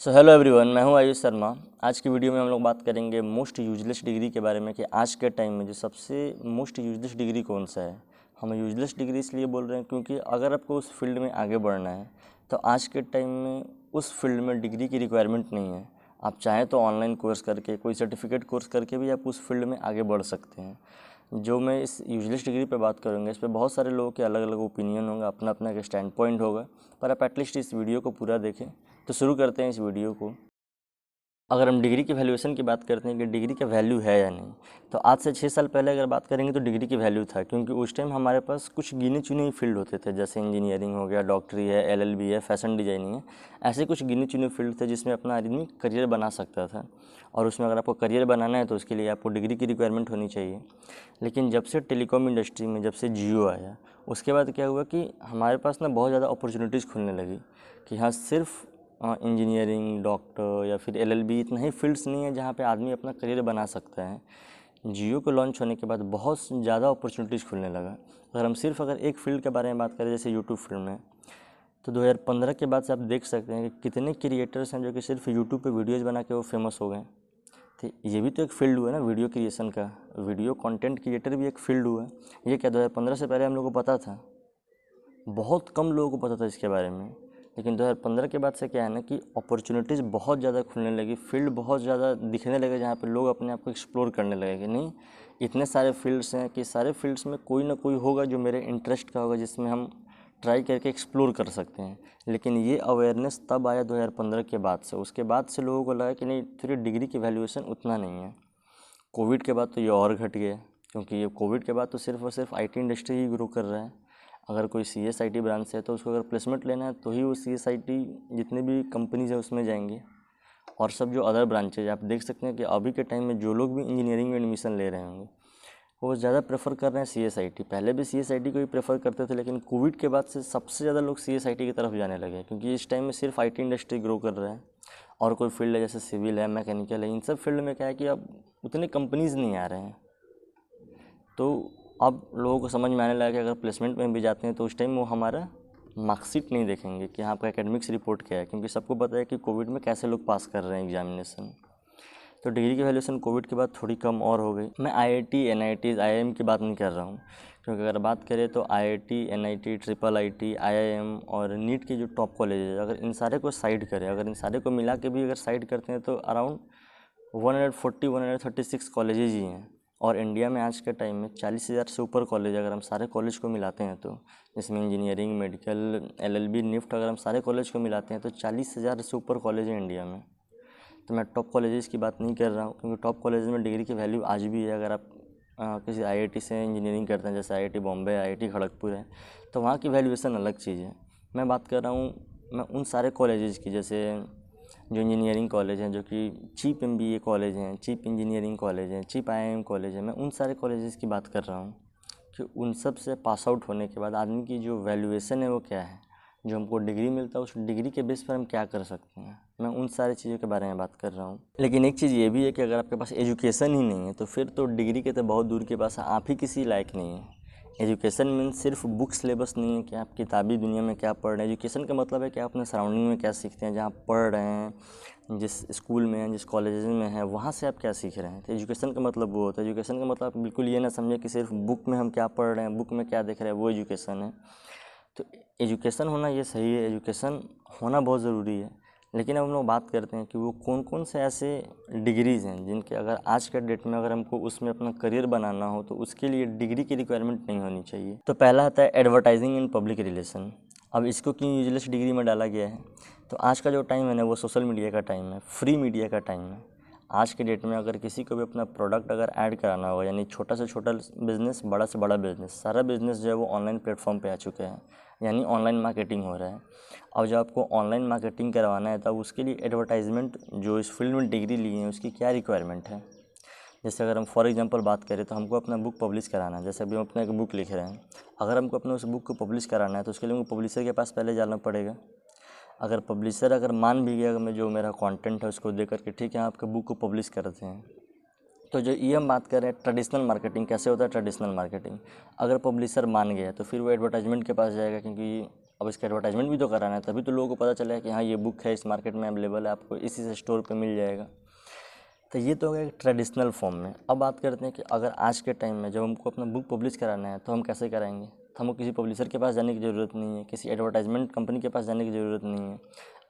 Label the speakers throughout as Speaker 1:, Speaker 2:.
Speaker 1: Hello everyone, मैं हूं आयुष शर्मा। आज की वीडियो में हम लोग बात करेंगे मोस्ट यूजलेस डिग्री के बारे में कि आज के टाइम में जो सबसे मोस्ट यूजलेस डिग्री कौन सा है। हम यूजलेस डिग्री इसलिए बोल रहे हैं क्योंकि अगर आपको उस फील्ड में आगे बढ़ना है तो आज के टाइम में उस फील्ड में डिग्री की रिक्वायरमेंट नहीं है। आप चाहें तो ऑनलाइन कोर्स करके, कोई सर्टिफिकेट कोर्स करके भी आप उस फील्ड में आगे बढ़ सकते हैं। जो मैं इस यूजलेस डिग्री पे बात करूँगा, इस पे बहुत सारे लोगों के अलग अलग ओपिनियन होगा, अपना अपना एक स्टैंड पॉइंट होगा, पर आप एटलीस्ट इस वीडियो को पूरा देखें। तो शुरू करते हैं इस वीडियो को। अगर हम डिग्री की वैल्यूएशन की बात करते हैं कि डिग्री का वैल्यू है या नहीं, तो आज से 6 साल पहले अगर बात करेंगे तो डिग्री की वैल्यू था, क्योंकि उस टाइम हमारे पास कुछ गिने चुने ही फील्ड होते थे, जैसे इंजीनियरिंग हो गया, डॉक्टरी है, एलएलबी है, फैशन डिजाइनिंग है। ऐसे कुछ गिने चुने फील्ड थे जिसमें अपना आदमी करियर बना सकता था, और उसमें अगर आपको करियर बनाना है तो उसके लिए आपको डिग्री की रिक्वायरमेंट होनी चाहिए। लेकिन जब से टेलीकॉम इंडस्ट्री में जब से जियो आया, उसके बाद क्या हुआ कि हमारे पास ना बहुत ज़्यादा अपॉर्चुनिटीज़ खुलने लगी कि हाँ, सिर्फ इंजीनियरिंग, डॉक्टर या फिर एलएलबी इतना ही फील्ड्स नहीं है जहाँ पे आदमी अपना करियर बना सकता है। जियो को लॉन्च होने के बाद बहुत ज़्यादा अपॉर्चुनिटीज़ खुलने लगा। अगर हम सिर्फ एक फ़ील्ड के बारे में बात करें, जैसे यूट्यूब फील्ड में, तो 2015 के बाद से आप देख सकते हैं कि कितने क्रिएटर्स हैं जो कि सिर्फ यूट्यूब पे वीडियोज़ बना के वो फेमस हो गए। तो ये भी तो एक फ़ील्ड हुआ ना वीडियो क्रिएशन का। वीडियो कंटेंट क्रिएटर भी एक फ़ील्ड हुआ। ये क्या 2015 से पहले हम लोग को पता था? बहुत कम लोगों को पता था इसके बारे में। लेकिन 2015 के बाद से क्या है ना कि अपॉर्चुनिटीज़ बहुत ज़्यादा खुलने लगी, फील्ड बहुत ज़्यादा दिखने लगे जहाँ पे लोग अपने आप को एक्सप्लोर करने लगे कि नहीं, इतने सारे फील्ड्स हैं कि सारे फील्ड्स में कोई ना कोई होगा जो मेरे इंटरेस्ट का होगा, जिसमें हम ट्राई करके एक्सप्लोर कर सकते हैं। लेकिन ये अवेयरनेस तब आया 2015 के बाद से। उसके बाद से लोगों को लगा कि नहीं, थोड़ी डिग्री की वैल्यूएशन उतना नहीं है। कोविड के बाद तो ये और घट गया, क्योंकि ये कोविड के बाद तो सिर्फ और सिर्फ आईटी इंडस्ट्री ही ग्रो कर रहा है। अगर कोई सीएसआईटी ब्रांच है तो उसको अगर प्लेसमेंट लेना है तो ही वो सीएसआईटी जितने भी कंपनीज है उसमें जाएंगे। और सब जो अदर ब्रांचेज आप देख सकते हैं कि अभी के टाइम में जो लोग भी इंजीनियरिंग में एडमिशन ले रहे होंगे वो ज़्यादा प्रेफर कर रहे हैं सीएसआईटी। पहले भी सीएसआईटी को ही प्रेफर करते थे, लेकिन कोविड के बाद से सबसे ज़्यादा लोग सीएसआईटी की तरफ जाने लगे, क्योंकि इस टाइम में सिर्फ आईटी इंडस्ट्री ग्रो कर रहा है। और कोई फील्ड है जैसे सिविल है, मैकेनिकल है, इन सब फील्ड में क्या है कि अब उतने कंपनीज़ नहीं आ रहे हैं। तो अब लोगों को समझ में आने लगा कि अगर प्लेसमेंट में भी जाते हैं तो उस टाइम वो हमारा मार्कशीट नहीं देखेंगे कि हाँ, आपका एकेडमिक्स रिपोर्ट क्या है, क्योंकि सबको पता है कि कोविड में कैसे लोग पास कर रहे हैं एग्जामिनेशन। तो डिग्री की वैल्यूएशन कोविड के बाद थोड़ी कम और हो गई। मैं आईआईटी, एनआईटीज़, आईआईएम की बात नहीं कर रहा हूँ, क्योंकि अगर बात करें तो IIT, NIT, triple IT, IIM और नीट के जो टॉप कॉलेज है, अगर इन सारे को साइड करें, अगर इन सारे को मिला के भी अगर साइड करते हैं तो अराउंड 136 कॉलेजेज ही हैं। और इंडिया में आज के टाइम में 40,000 से ऊपर कॉलेज, अगर हम सारे कॉलेज को मिलाते हैं तो, जिसमें इंजीनियरिंग, मेडिकल, एलएलबी, निफ्ट, अगर हम सारे कॉलेज को मिलाते हैं तो 40,000 से ऊपर कॉलेज हैं इंडिया में। तो मैं टॉप कॉलेजेस की बात नहीं कर रहा हूँ, क्योंकि टॉप कॉलेज में डिग्री की वैल्यू आज भी है। अगर आप किसी आईआईटी से इंजीनियरिंग करते हैं, जैसे आईआईटी बॉम्बे, आईआईटी खड़गपुर है, तो वहाँ की वैल्यूएशन अलग चीज़ है। मैं बात कर रहा हूँ मैं उन सारे कॉलेजेस की, जैसे जो इंजीनियरिंग कॉलेज हैं, जो कि चीप एमबीए कॉलेज हैं, चीप इंजीनियरिंग कॉलेज हैं, चीप आईआईएम कॉलेज है, मैं उन सारे कॉलेजेस की बात कर रहा हूँ कि उन सब से पास आउट होने के बाद आदमी की जो वैल्यूएशन है वो क्या है, जो हमको डिग्री मिलता है उस डिग्री के बेस पर हम क्या कर सकते हैं। मैं उन सारी चीज़ों के बारे में बात कर रहा हूँ। लेकिन एक चीज़ ये भी है कि अगर आपके पास एजुकेशन ही नहीं है तो फिर तो डिग्री के तो बहुत दूर के पास आप ही किसी लायक नहीं है। एजुकेशन मीन्स सिर्फ बुक सिलेबस नहीं है कि आप किताबी दुनिया में क्या पढ़ रहे हैं। एजुकेशन का मतलब है कि आप अपने सराउंडिंग में क्या सीखते हैं, जहाँ पढ़ रहे हैं, जिस स्कूल में हैं, जिस कॉलेज में हैं, वहाँ से आप क्या सीख रहे हैं। तो एजुकेशन का मतलब वो होता है। एजुकेशन का मतलब आप बिल्कुल ये ना समझे कि सिर्फ बुक में हम क्या पढ़ रहे हैं, बुक में क्या देख रहे हैं, वो एजुकेशन है। तो एजुकेशन होना ये सही है, एजुकेशन होना बहुत ज़रूरी है। लेकिन अब हम लोग बात करते हैं कि वो कौन कौन से ऐसे डिग्रीज़ हैं जिनके अगर आज के डेट में अगर हमको उसमें अपना करियर बनाना हो तो उसके लिए डिग्री की रिक्वायरमेंट नहीं होनी चाहिए। तो पहला आता है एडवर्टाइजिंग एंड पब्लिक रिलेशन। अब इसको क्यों यूजलेस डिग्री में डाला गया है? तो आज का जो टाइम है ना, वो सोशल मीडिया का टाइम है, फ्री मीडिया का टाइम है। आज के डेट में अगर किसी को भी अपना प्रोडक्ट अगर ऐड कराना होगा, यानी छोटा से छोटा बिज़नेस, बड़ा से बड़ा बिज़नेस, सारा बिज़नेस जो है वो ऑनलाइन प्लेटफॉर्म पे आ चुके हैं, यानी ऑनलाइन मार्केटिंग हो रहा है। अब जब आपको ऑनलाइन मार्केटिंग करवाना है तब उसके लिए एडवर्टाइजमेंट, जो इस फील्ड में डिग्री ली है उसकी क्या रिक्वायरमेंट है। जैसे अगर हम फॉर एग्जांपल बात करें तो हमको अपना बुक पब्लिश कराना है, जैसे अभी हम अपना एक बुक लिख रहे हैं, अगर हमको अपने उस बुक को पब्लिश कराना है तो उसके लिए हमको पब्लिशर के पास पहले जाना पड़ेगा। अगर पब्लिशर अगर मान भी गया, अगर मैं जो मेरा कंटेंट है उसको देख करके ठीक है आपके बुक को पब्लिश करते हैं, तो जो ये हम बात कर रहे हैं ट्रेडिशनल मार्केटिंग कैसे होता है। ट्रेडिशनल मार्केटिंग अगर पब्लिशर मान गया तो फिर वो एडवर्टाइजमेंट के पास जाएगा, क्योंकि अब इसका एडवर्टाइजमेंट भी तो कराना है, तभी तो लोगों को पता चला है कि हाँ ये बुक है, इस मार्केट में अवेलेबल है, आपको इसी से स्टोर पे मिल जाएगा। तो ये तो हो गया एक ट्रेडिशनल फॉर्म में। अब बात करते हैं कि अगर आज के टाइम में जब हमको अपना बुक पब्लिश कराना है तो हम कैसे कराएंगे। तो हमको किसी पब्लिशर के पास जाने की ज़रूरत नहीं है, किसी एडवर्टाइजमेंट कंपनी के पास जाने की ज़रूरत नहीं है।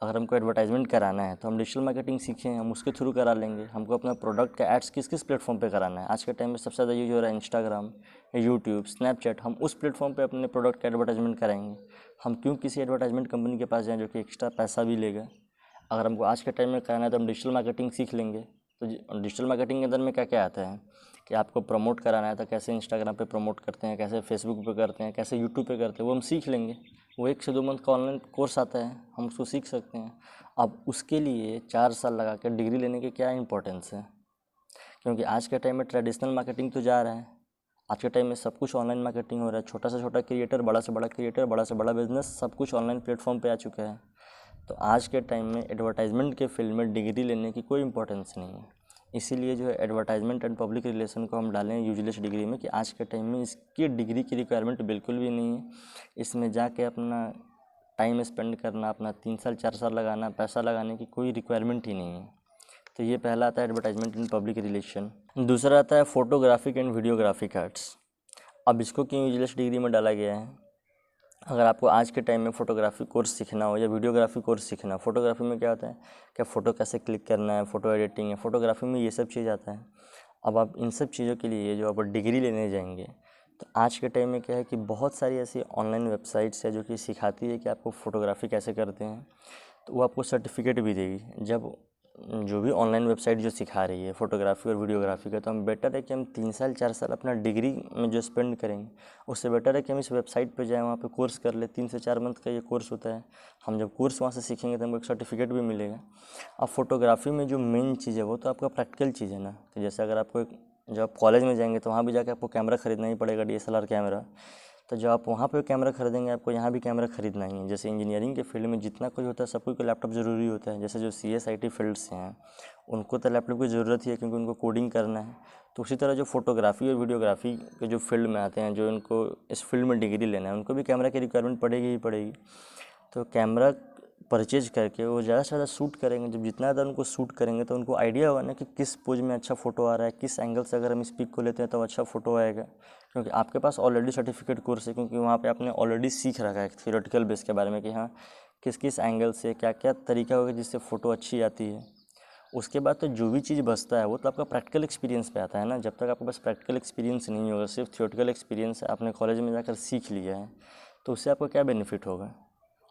Speaker 1: अगर हमको एडवर्टाइजमेंट कराना है तो हम डिजिटल मार्केटिंग सीखें, हम उसके थ्रू करा लेंगे। हमको अपना प्रोडक्ट का एड्स किस किस प्लेटफॉर्म पे कराना है, आज के टाइम में सबसे ज़्यादा यूज हो रहा है इंस्टाग्राम, यूट्यूब, स्नैपचैट, हम उस प्लेटफॉर्म पे अपने प्रोडक्ट का एडवर्टाइजमेंट कराएंगे। हम क्यों किसी एडवर्टाइजमेंट कंपनी के पास जाएँ जो कि एक्स्ट्रा पैसा भी लेगा। अगर हमको आज के टाइम में कराना है तो हम डिजिटल मार्केटिंग सीख लेंगे। तो डिजिटल मार्केटिंग के अंदर में क्या क्या आता है कि आपको प्रमोट कराना है तो कैसे इंस्टाग्राम पे प्रमोट करते हैं, कैसे फेसबुक पे करते हैं, कैसे यूट्यूब पे करते हैं, वो हम सीख लेंगे। वो 1 से 2 मंथ का ऑनलाइन कोर्स आता है, हम उसको सीख सकते हैं। अब उसके लिए 4 साल लगा कर डिग्री लेने की क्या इंपॉर्टेंस है, क्योंकि आज के टाइम में ट्रेडिशनल मार्केटिंग तो जा रहा है। आज के टाइम में सब कुछ ऑनलाइन मार्केटिंग हो रहा है। छोटा से छोटा क्रिएटर, बड़ा से बड़ा क्रिएटर, बड़ा से बड़ा बिजनेस, सब कुछ ऑनलाइन प्लेटफॉर्म पे आ चुका है। तो आज के टाइम में एडवर्टाइजमेंट के फील्ड में डिग्री लेने की कोई इंपॉर्टेंस नहीं है। इसीलिए जो है एडवर्टाइजमेंट एंड पब्लिक रिलेशन को हम डालें यूजलेस डिग्री में, कि आज के टाइम में इसकी डिग्री की रिक्वायरमेंट बिल्कुल भी नहीं है। इसमें जाके अपना टाइम स्पेंड करना, अपना 3 साल 4 साल लगाना, पैसा लगाने की कोई रिक्वायरमेंट ही नहीं है। तो ये पहला आता है एडवर्टाइजमेंट एंड पब्लिक रिलेशन। दूसरा आता है फोटोग्राफिक एंड वीडियोग्राफिक आर्ट्स। अब इसको क्यों यूजलेस डिग्री में डाला गया है। अगर आपको आज के टाइम में फ़ोटोग्राफी कोर्स सीखना हो या वीडियोग्राफी कोर्स सीखना, फ़ोटोग्राफी में क्या होता है, क्या फ़ोटो कैसे क्लिक करना है, फ़ोटो एडिटिंग है, फ़ोटोग्राफी में ये सब चीज़ आता है। अब आप इन सब चीज़ों के लिए जो आप डिग्री लेने जाएंगे, तो आज के टाइम में क्या है कि बहुत सारी ऐसी ऑनलाइन वेबसाइट्स है जो कि सिखाती है कि आपको फ़ोटोग्राफी कैसे करते हैं। तो वो आपको सर्टिफिकेट भी देगी। जब जो भी ऑनलाइन वेबसाइट जो सिखा रही है फ़ोटोग्राफी और वीडियोग्राफी का, तो हम बेटर है कि हम 3 साल 4 साल अपना डिग्री में जो स्पेंड करेंगे, उससे बेटर है कि हम इस वेबसाइट पे जाएँ, वहाँ पे कोर्स कर ले। 3 से 4 मंथ का ये कोर्स होता है। हम जब कोर्स वहाँ से सीखेंगे तो हमको एक सर्टिफिकेट भी मिलेगा। अब फोटोग्राफी में जो मेन चीज़ है वो तो आपका प्रैक्टिकल चीज़ है ना। तो जैसे अगर आपको जब आप कॉलेज में जाएंगे तो वहाँ भी जाके आपको कैमरा ख़रीदना ही पड़ेगा, DSLR कैमरा। तो जब आप वहाँ पे कैमरा खरीदेंगे, आपको यहाँ भी कैमरा खरीदना ही है। जैसे इंजीनियरिंग के फील्ड में जितना कोई होता है, सब कोई को लैपटॉप ज़रूरी होता है। जैसे जो CS IT फील्ड से हैं, उनको तो लैपटॉप की ज़रूरत ही है, क्योंकि उनको कोडिंग करना है। तो उसी तरह जो फोटोग्राफी और वीडियोग्राफी के जो फील्ड में आते हैं, जो इनको इस फील्ड में डिग्री लेना है, उनको भी कैमरा की रिक्वायरमेंट पड़ेगी ही पड़ेगी। तो कैमरा परचेज करके वो ज़्यादा से ज़्यादा शूट करेंगे। जब जितना ज़्यादा उनको शूट करेंगे तो उनको आइडिया होगा ना कि किस पोज में अच्छा फ़ोटो आ रहा है, किस एंगल से अगर हम इस पिक को लेते हैं तो अच्छा फ़ोटो आएगा। क्योंकि आपके पास ऑलरेडी सर्टिफिकेट कोर्स है, क्योंकि वहाँ पे आपने ऑलरेडी सीख रखा है थियोरेटिकल बेस के बारे में कि हाँ किस किस एंगल से क्या क्या तरीका होगा जिससे फ़ोटो अच्छी आती है। उसके बाद तो जो भी चीज़ बचता है वो तो आपका प्रैक्टिकल एक्सपीरियंस पे आता है ना। जब तक आपके पास प्रैक्टिकल एक्सपीरियंस नहीं होगा, सिर्फ थियोरेटिकल एक्सपीरियंस है, आपने कॉलेज में जाकर सीख लिया है, तो उससे आपको क्या बेनिफिट होगा।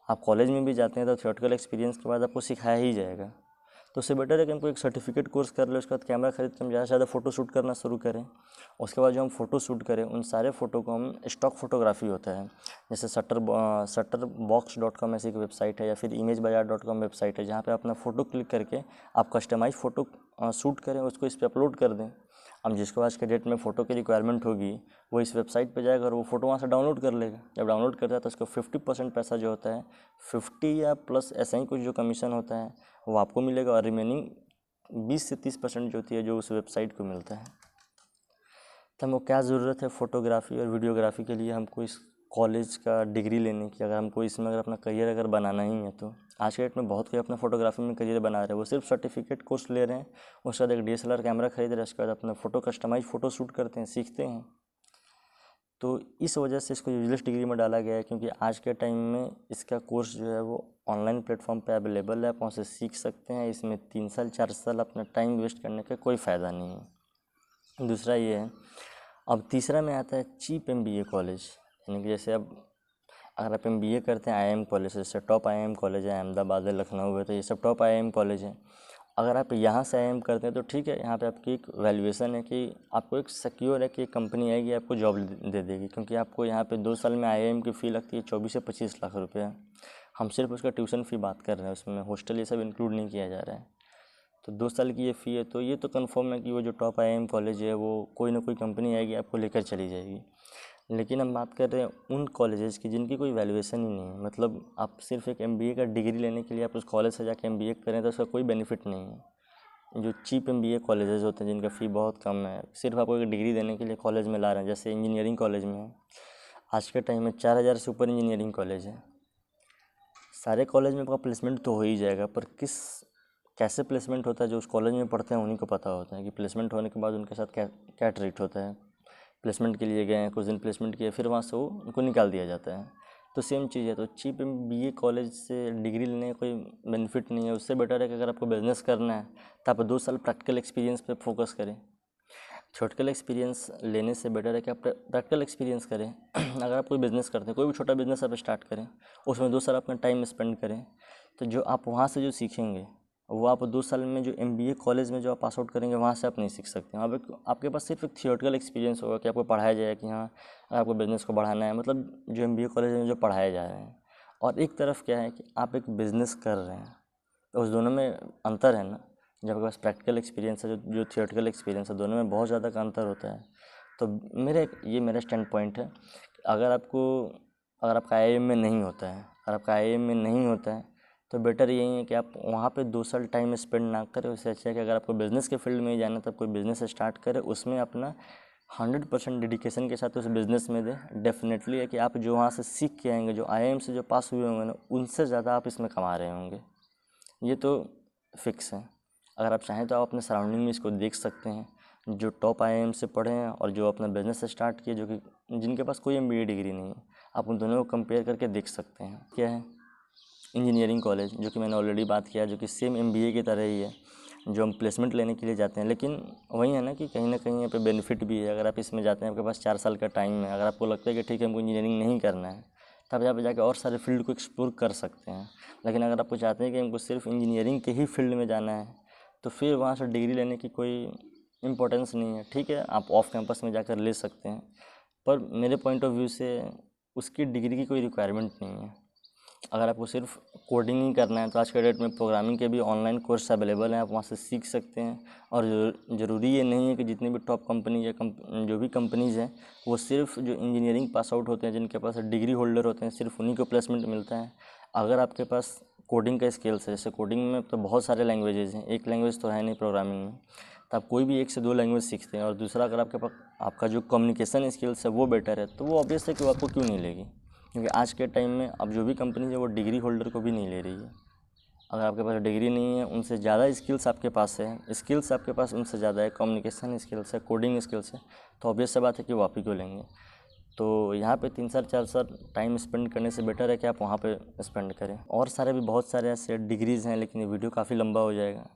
Speaker 1: आप कॉलेज में भी जाते हैं तो थियोरेटिकल एक्सपीरियंस के बाद आपको सिखाया ही जाएगा। तो उससे बेटर है कि हमको एक सर्टिफिकेट कोर्स कर ले, उसके बाद कैमरा खरीद के हम ज़्यादा से ज़्यादा फ़ोटो शूट करना शुरू करें। उसके बाद जो हम फ़ोटो शूट करें उन सारे फ़ोटो को हम स्टॉक फोटोग्राफी होता है, जैसे shutterbox.com ऐसी एक वेबसाइट है, या फिर imagebazaar.com वेबसाइट है, जहाँ पे अपना फ़ोटो क्लिक करके आप कस्टमाइज फ़ोटो शूट करें, उसको इस पर अपलोड कर दें। अब जिसको आज के डेट में फ़ोटो की रिक्वायरमेंट होगी वो इस वेबसाइट पे जाएगा और वो फ़ोटो वहाँ से डाउनलोड कर लेगा। जब डाउनलोड करता है तो उसको 50% पैसा जो होता है, 50 या प्लस ऐसा ही कुछ जो कमीशन होता है वो आपको मिलेगा, और रिमेनिंग 20 से 30% जो होती है जो उस वेबसाइट को मिलता है। तो हमको क्या ज़रूरत है फ़ोटोग्राफी और वीडियोग्राफी के लिए, हमको इस कॉलेज का डिग्री लेने की। अगर हमको इसमें अगर अपना करियर अगर बनाना ही है, तो आज के डेट में बहुत कोई अपना फ़ोटोग्राफी में करियर बना रहे हैं। वो सिर्फ सर्टिफिकेट कोर्स ले रहे हैं, उसके बाद एक DSLR कैमरा खरीद रहे हैं, उसके बाद अपना फ़ोटो कस्टमाइज फ़ोटो शूट करते हैं, सीखते हैं। तो इस वजह से इसको यूजलेस डिग्री में डाला गया है, क्योंकि आज के टाइम में इसका कोर्स जो है वो ऑनलाइन प्लेटफॉर्म पे अवेलेबल है, आप वहाँ से सीख सकते हैं। इसमें 3 साल 4 साल अपना टाइम वेस्ट करने का कोई फ़ायदा नहीं है। दूसरा ये है, अब तीसरा में आता है चीप MBA कॉलेज। यानी कि जैसे अब अगर आप MBA करते हैं IIM कॉलेज, जैसे टॉप IIM कॉलेज है, अहमदाबाद है, लखनऊ है, तो ये सब टॉप IIM कॉलेज हैं। अगर आप यहाँ से IIM करते हैं तो ठीक है, यहाँ पे आपकी एक वैल्यूएशन है कि आपको एक सिक्योर है कि एक कंपनी आएगी आपको जॉब दे देगी, क्योंकि आपको यहाँ पे 2 साल में IIM की फ़ी लगती है 24 से 25 लाख रुपये। हम सिर्फ उसका ट्यूशन फ़ी बात कर रहे हैं, उसमें हॉस्टल ये सब इंक्लूड नहीं किया जा रहा है। तो 2 साल की ये फ़ी है, तो ये तो कंफर्म है कि वो जो टॉप IIM कॉलेज है वो कोई ना कोई कंपनी आएगी आपको लेकर चली जाएगी। लेकिन हम बात कर रहे हैं उन कॉलेजेस की जिनकी कोई वैल्यूएशन ही नहीं है। मतलब आप सिर्फ एक MBA का डिग्री लेने के लिए आप उस कॉलेज से जाके MBA करें तो उसका कोई बेनिफिट नहीं है। जो चीप MBA कॉलेजेस होते हैं जिनका फ़ी बहुत कम है, सिर्फ आपको एक डिग्री देने के लिए कॉलेज में ला रहे हैं। जैसे इंजीनियरिंग कॉलेज में है, आज के टाइम में 4000 से ऊपर इंजीनियरिंग कॉलेज है। सारे कॉलेज में आपका प्लेसमेंट तो हो ही जाएगा, पर कैसे प्लेसमेंट होता है जो उस कॉलेज में पढ़ते हैं उन्हीं को पता होता है कि प्लेसमेंट होने के बाद उनके साथ क्या क्या ट्रीट होता है। प्लेसमेंट के लिए गए हैं, कुछ दिन प्लेसमेंट किए, फिर वहाँ से वो उनको निकाल दिया जाता है। तो सेम चीज़ है। तो चीप MBA कॉलेज से डिग्री लेने का कोई बेनिफिट नहीं है। उससे बेटर है कि अगर आपको बिज़नेस करना है तो आप 2 साल प्रैक्टिकल एक्सपीरियंस पे फोकस करें। थ्योरेटिकल एक्सपीरियंस लेने से बेटर है कि आप प्रैक्टिकल एक्सपीरियंस करें। अगर आप कोई बिज़नेस करते हैं, कोई भी छोटा बिज़नेस आप स्टार्ट करें, उसमें 2 साल अपना टाइम स्पेंड करें, तो जो आप वहाँ से जो सीखेंगे वो आप 2 साल में जो MBA कॉलेज में जो आप पास आउट करेंगे वहाँ से आप नहीं सीख सकते। वहाँ पे आपके पास सिर्फ एक थियोरेटिकल एक्सपीरियंस होगा कि आपको पढ़ाया जाएगा कि हाँ अगर आपको बिज़नेस को बढ़ाना है, मतलब जो MBA कॉलेज में जो पढ़ाए जा रहे हैं। और एक तरफ क्या है कि आप एक बिज़नेस कर रहे हैं, तो उस दोनों में अंतर है ना। जब आपके पास प्रैक्टिकल एक्सपीरियंस है, जो थियोरेटिकल एक्सपीरियंस है, दोनों में बहुत ज़्यादा का अंतर होता है। तो मेरा स्टैंड पॉइंट है। अगर आपका IIM में नहीं होता है, तो बेटर यही है कि आप वहाँ पे 2 साल टाइम स्पेंड ना करें। उससे अच्छा है कि अगर आपको बिज़नेस के फील्ड में ही जाना है तो आप कोई बिज़नेस स्टार्ट करें, उसमें अपना 100% डेडिकेशन के साथ उस बिज़नेस में दें। डेफिनेटली है कि आप जो वहाँ से सीख के आएंगे, जो IIM से जो पास हुए होंगे ना, उनसे ज़्यादा आप इसमें कमा रहे होंगे। ये तो फिक्स है। अगर आप चाहें तो आप अपने सराउंडिंग में इसको देख सकते हैं, जो टॉप IIM से पढ़े हैं और जो अपना बिज़नेस स्टार्ट किए, जो कि जिनके पास कोई MBA डिग्री नहीं है, आप उन दोनों को कंपेयर करके देख सकते हैं। क्या है इंजीनियरिंग कॉलेज, जो कि मैंने ऑलरेडी बात किया, जो कि सेम MBA की तरह ही है, जो हम प्लेसमेंट लेने के लिए जाते हैं। लेकिन वही है ना कि कहीं ना कहीं यहाँ पे बेनिफिट भी है। अगर आप इसमें जाते हैं, आपके पास 4 साल का टाइम है, अगर आपको लगता है कि ठीक है हमको इंजीनियरिंग नहीं करना है, तब यहाँ पे जाके और सारे फील्ड को एक्सप्लोर कर सकते हैं। लेकिन अगर आपको चाहते हैं कि हमको सिर्फ इंजीनियरिंग के ही फील्ड में जाना है, तो फिर वहाँ से डिग्री लेने की कोई इम्पोर्टेंस नहीं है। ठीक है, आप ऑफ कैंपस में जाकर ले सकते हैं, पर मेरे पॉइंट ऑफ व्यू से उसकी डिग्री की कोई रिक्वायरमेंट नहीं है। अगर आपको सिर्फ कोडिंग ही करना है तो आज के डेट में प्रोग्रामिंग के भी ऑनलाइन कोर्स अवेलेबल हैं, आप वहाँ से सीख सकते हैं। और ज़रूरी ये नहीं है कि जितनी भी टॉप कंपनी या जो भी कंपनीज़ हैं, वो सिर्फ जो इंजीनियरिंग पास आउट होते हैं, जिनके पास डिग्री होल्डर होते हैं, सिर्फ उन्हीं को प्लेसमेंट मिलता है। अगर आपके पास कोडिंग का स्किल्स है, जैसे कोडिंग में तो बहुत सारे लैंग्वेजेस हैं, एक लैंग्वेज तो है नहीं प्रोग्रामिंग में, तो आप कोई भी 1 से 2 लैंग्वेज सीखते हैं। और दूसरा, अगर आपके पास आपका जो कम्युनिकेशन स्किल्स है वो बेटर है, तो वो ऑब्वियस है कि वो आपको क्यों नहीं लेगी। क्योंकि आज के टाइम में अब जो भी कंपनी है वो डिग्री होल्डर को भी नहीं ले रही है। अगर आपके पास डिग्री नहीं है, उनसे ज़्यादा स्किल्स आपके पास है, स्किल्स आपके पास उनसे ज़्यादा है, कम्युनिकेशन स्किल्स है, कोडिंग स्किल्स है, तो ऑब्वियस सी बात है कि वो आप ही को लेंगे। तो यहाँ पे 3 साल 4 साल टाइम स्पेंड करने से बेटर है कि आप वहाँ पे स्पेंड करें। और सारे भी बहुत सारे ऐसे डिग्रीज़ हैं, लेकिन ये वीडियो काफ़ी लंबा हो जाएगा,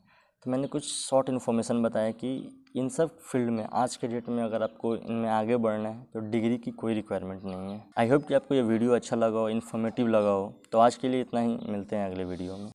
Speaker 1: तो मैंने कुछ शॉर्ट इन्फॉर्मेशन बताया कि इन सब फील्ड में आज के डेट में अगर आपको इनमें आगे बढ़ना है तो डिग्री की कोई रिक्वायरमेंट नहीं है। आई होप कि आपको ये वीडियो अच्छा लगा हो, इन्फॉर्मेटिव लगा हो। तो आज के लिए इतना ही, मिलते हैं अगले वीडियो में।